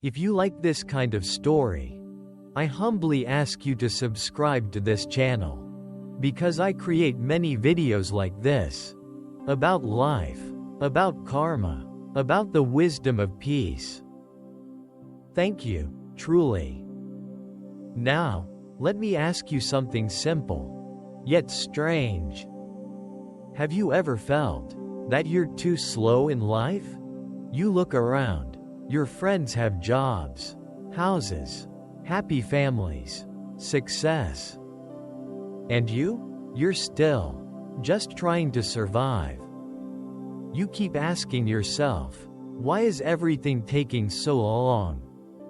If you like this kind of story, I humbly ask you to subscribe to this channel, because I create many videos like this, about life, about karma, about the wisdom of peace. Thank you, truly. Now, let me ask you something simple, yet strange. Have you ever felt that you're too slow in life? You look around, your friends have jobs, houses, happy families, success. And you're still just trying to survive. You keep asking yourself, why is everything taking so long?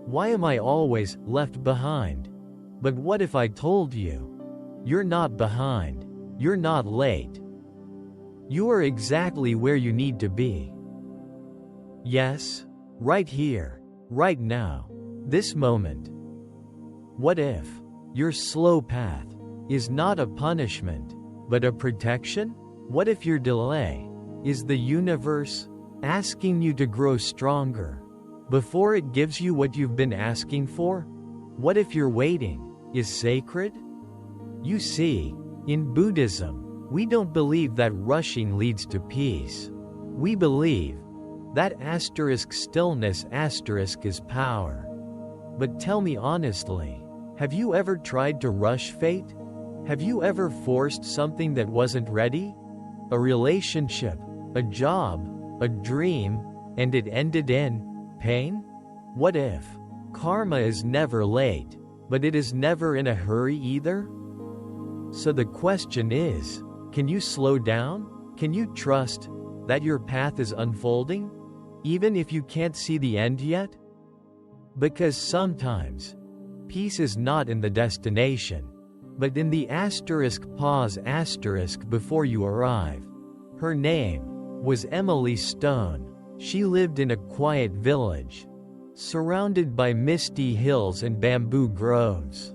Why am I always left behind? But what if I told you? You're not behind. You're not late. You are exactly where you need to be. Yes, right here, right now, this moment. What if your slow path is not a punishment, but a protection? What if your delay is the universe asking you to grow stronger before it gives you what you've been asking for? What if your waiting is sacred? You see, in Buddhism, we don't believe that rushing leads to peace. We believe that stillness is power. But tell me honestly, have you ever tried to rush fate? Have you ever forced something that wasn't ready? A relationship, a job, a dream, and it ended in pain? What if karma is never late, but it is never in a hurry either? So the question is, can you slow down? Can you trust that your path is unfolding, even if you can't see the end yet? Because sometimes, peace is not in the destination, but in the pause before you arrive. Her name was Emily Stone. She lived in a quiet village, surrounded by misty hills and bamboo groves.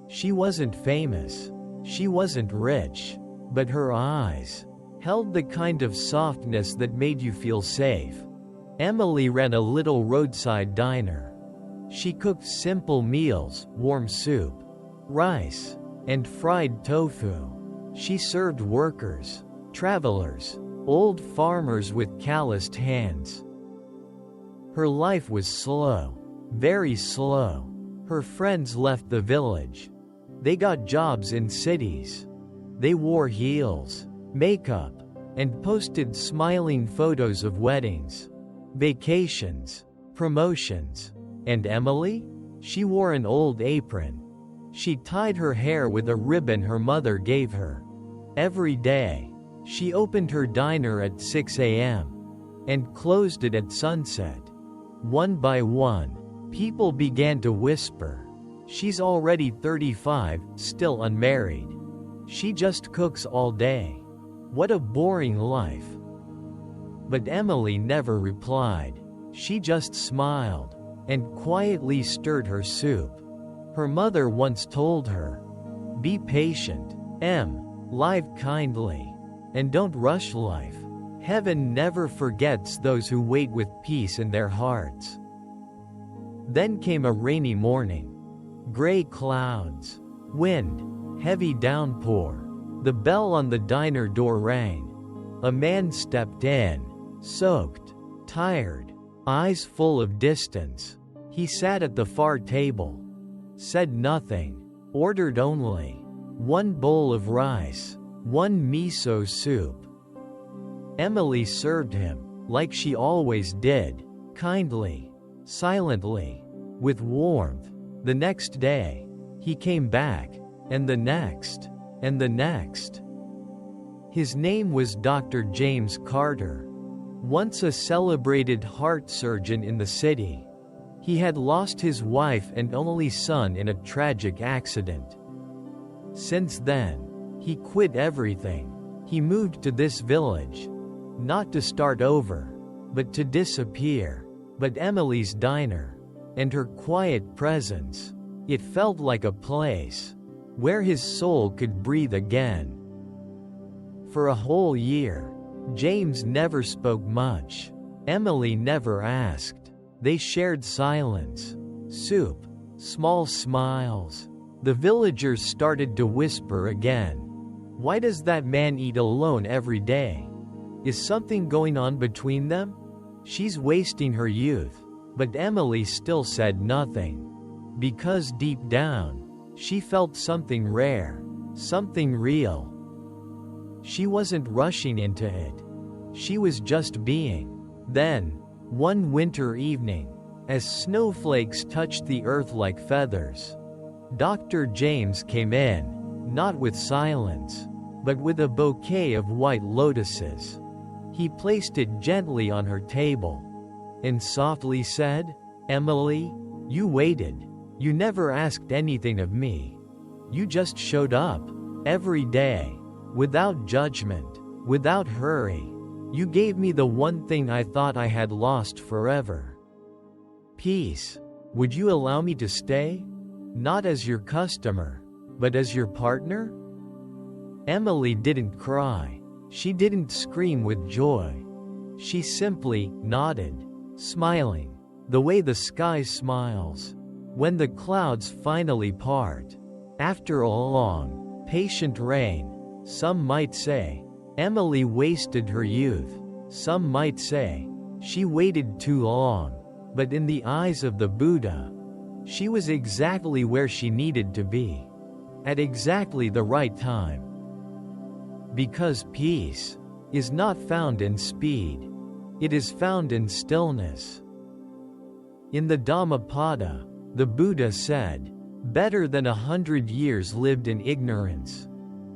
She wasn't famous, she wasn't rich, but her eyes held the kind of softness that made you feel safe. Emily ran a little roadside diner. She cooked simple meals, warm soup, rice, and fried tofu. She served workers, travelers, old farmers with calloused hands. Her life was slow, very slow. Her friends left the village. They got jobs in cities. They wore heels, makeup, and posted smiling photos of weddings, vacations, promotions. And Emily? She wore an old apron. She tied her hair with a ribbon her mother gave her. Every day, she opened her diner at 6 a.m. and closed it at sunset. One by one, people began to whisper, "She's already 35, still unmarried. She just cooks all day. What a boring life." But Emily never replied. She just smiled and quietly stirred her soup. Her mother once told her, "Be patient, live kindly, and don't rush life. Heaven never forgets those who wait with peace in their hearts." Then came a rainy morning. Gray clouds, wind, heavy downpour. The bell on the diner door rang. A man stepped in, soaked, tired, eyes full of distance. He sat at the far table, said nothing, ordered only one bowl of rice, one miso soup. Emily served him, like she always did, kindly, silently, with warmth. The next day, he came back, and the next, and the next. His name was Dr. James Carter, once a celebrated heart surgeon in the city. He had lost his wife and only son in a tragic accident. Since then, he quit everything. He moved to this village, not to start over, but to disappear. But Emily's diner, and her quiet presence, it felt like a place where his soul could breathe again. For a whole year, James never spoke much. Emily never asked, They shared silence, soup, small smiles. The villagers started to whisper again. Why does that man eat alone every day? Is something going on between them? She's wasting her youth. But Emily still said nothing. Because deep down, she felt something rare, something real. She wasn't rushing into it. She was just being. Then, one winter evening, as snowflakes touched the earth like feathers, Dr. James came in, not with silence, but with a bouquet of white lotuses. He placed it gently on her table, and softly said, "Emily, you waited. You never asked anything of me. You just showed up, every day, without judgment, without hurry. You gave me the one thing I thought I had lost forever. Peace. Would you allow me to stay? Not as your customer, but as your partner?" Emily didn't cry. She didn't scream with joy. She simply nodded, smiling, the way the sky smiles when the clouds finally part. After a long, patient rain, some might say, Emily wasted her youth. Some might say, she waited too long. But in the eyes of the Buddha, she was exactly where she needed to be, at exactly the right time. Because peace is not found in speed. It is found in stillness. In the Dhammapada, the Buddha said, "Better than 100 years lived in ignorance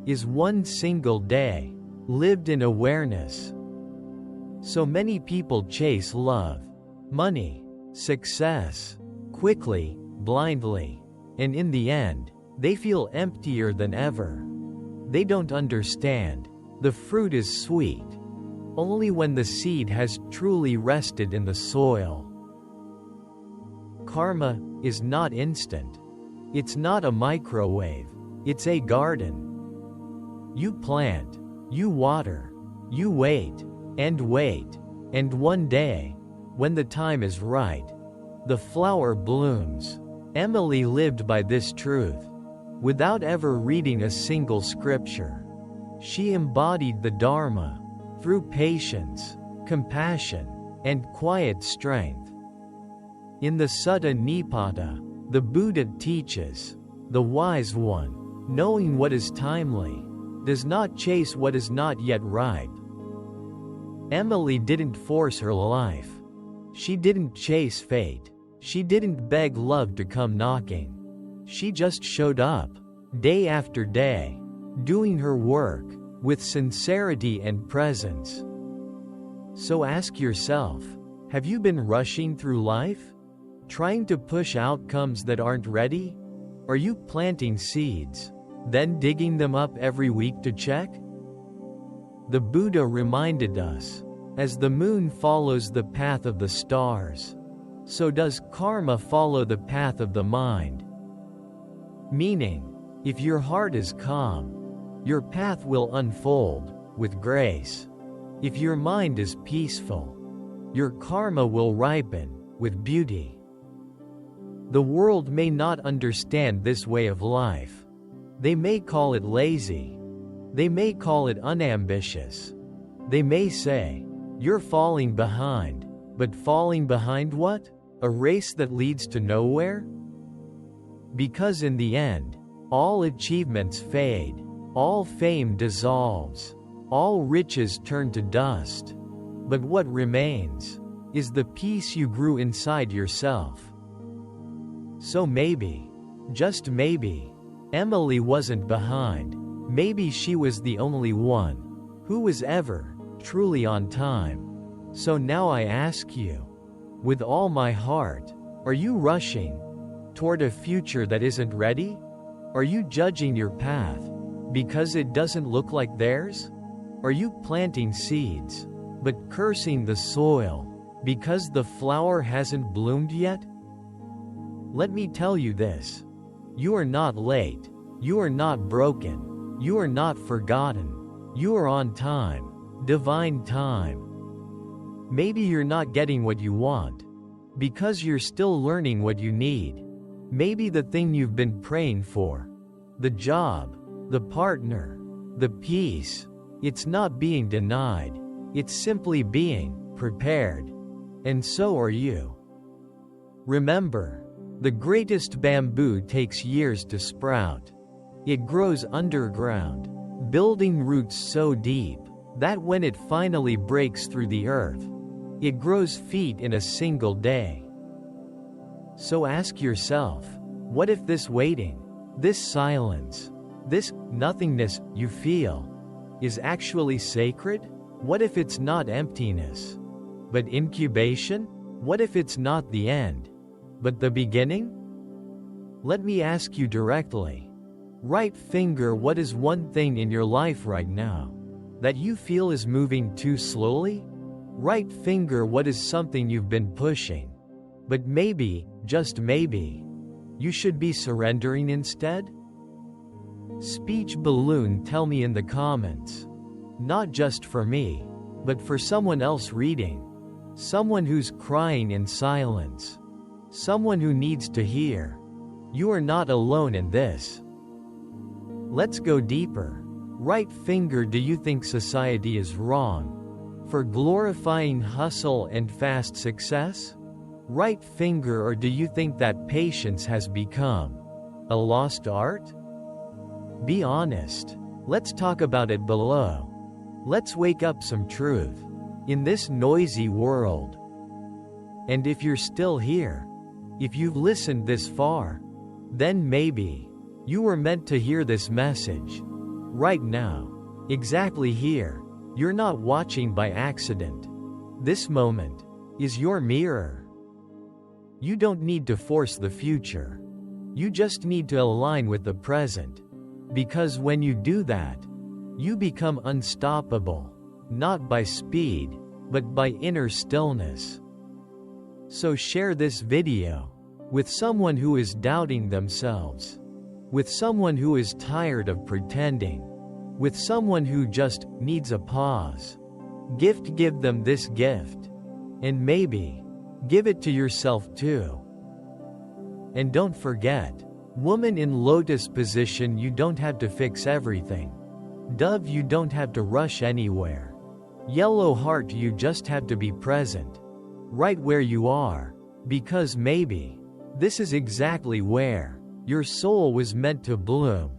is one single day lived in awareness." So many people chase love, money, success, quickly, blindly, and in the end, they feel emptier than ever. They don't understand. The fruit is sweet only when the seed has truly rested in the soil. Karma is not instant. It's not a microwave. It's a garden. You plant, you water, you wait, and one day, when the time is right, the flower blooms. Emily lived by this truth. Without ever reading a single scripture, she embodied the Dharma through patience, compassion, and quiet strength. In the Sutta Nipata, the Buddha teaches, the wise one, knowing what is timely, does not chase what is not yet ripe. Emily didn't force her life. She didn't chase fate. She didn't beg love to come knocking. She just showed up, day after day, doing her work, with sincerity and presence. So ask yourself, have you been rushing through life? Trying to push outcomes that aren't ready? Are you planting seeds, then digging them up every week to check? The Buddha reminded us, as the moon follows the path of the stars, so does karma follow the path of the mind. Meaning, if your heart is calm, your path will unfold with grace. If your mind is peaceful, your karma will ripen with beauty. The world may not understand this way of life. They may call it lazy. They may call it unambitious. They may say, "You're falling behind." But falling behind what? A race that leads to nowhere? Because in the end, all achievements fade, all fame dissolves, all riches turn to dust. But what remains is the peace you grew inside yourself. So maybe, just maybe, Emily wasn't behind. Maybe she was the only one who was ever truly on time. So now I ask you, with all my heart, are you rushing toward a future that isn't ready? Are you judging your path because it doesn't look like theirs? Are you planting seeds, but cursing the soil because the flower hasn't bloomed yet? Let me tell you this. You are not late. You are not broken. You are not forgotten. You are on time. Divine time. Maybe you're not getting what you want, Because you're still learning what you need. Maybe the thing you've been praying for. The job. The partner. The peace. It's not being denied. It's simply being prepared. And so are you. Remember, the greatest bamboo takes years to sprout. It grows underground, building roots so deep that when it finally breaks through the earth, it grows feet in a single day. So ask yourself, what if this waiting, this silence, this nothingness you feel, is actually sacred? What if it's not emptiness, but incubation? What if it's not the end, but the beginning? Let me ask you directly. Right finger, what is one thing in your life right now that you feel is moving too slowly? Right finger, what is something you've been pushing, but maybe, just maybe, you should be surrendering instead? Speech balloon, tell me in the comments. Not just for me, but for someone else reading. Someone who's crying in silence. Someone who needs to hear. You are not alone in this. Let's go deeper. Right finger, do you think society is wrong for glorifying hustle and fast success? Right finger, or do you think that patience has become a lost art? Be honest. Let's talk about it below. Let's wake up some truth in this noisy world. And if you're still here, if you've listened this far, then maybe you were meant to hear this message right now, exactly here. You're not watching by accident. This moment is your mirror. You don't need to force the future. You just need to align with the present. Because when you do that, you become unstoppable, not by speed, but by inner stillness. So share this video with someone who is doubting themselves, with someone who is tired of pretending, with someone who just needs a pause. Give them this gift. And maybe give it to yourself too. And don't forget, woman in lotus position, you don't have to fix everything. Dove, you don't have to rush anywhere. Yellow heart, you just have to be present, right where you are, because maybe this is exactly where your soul was meant to bloom.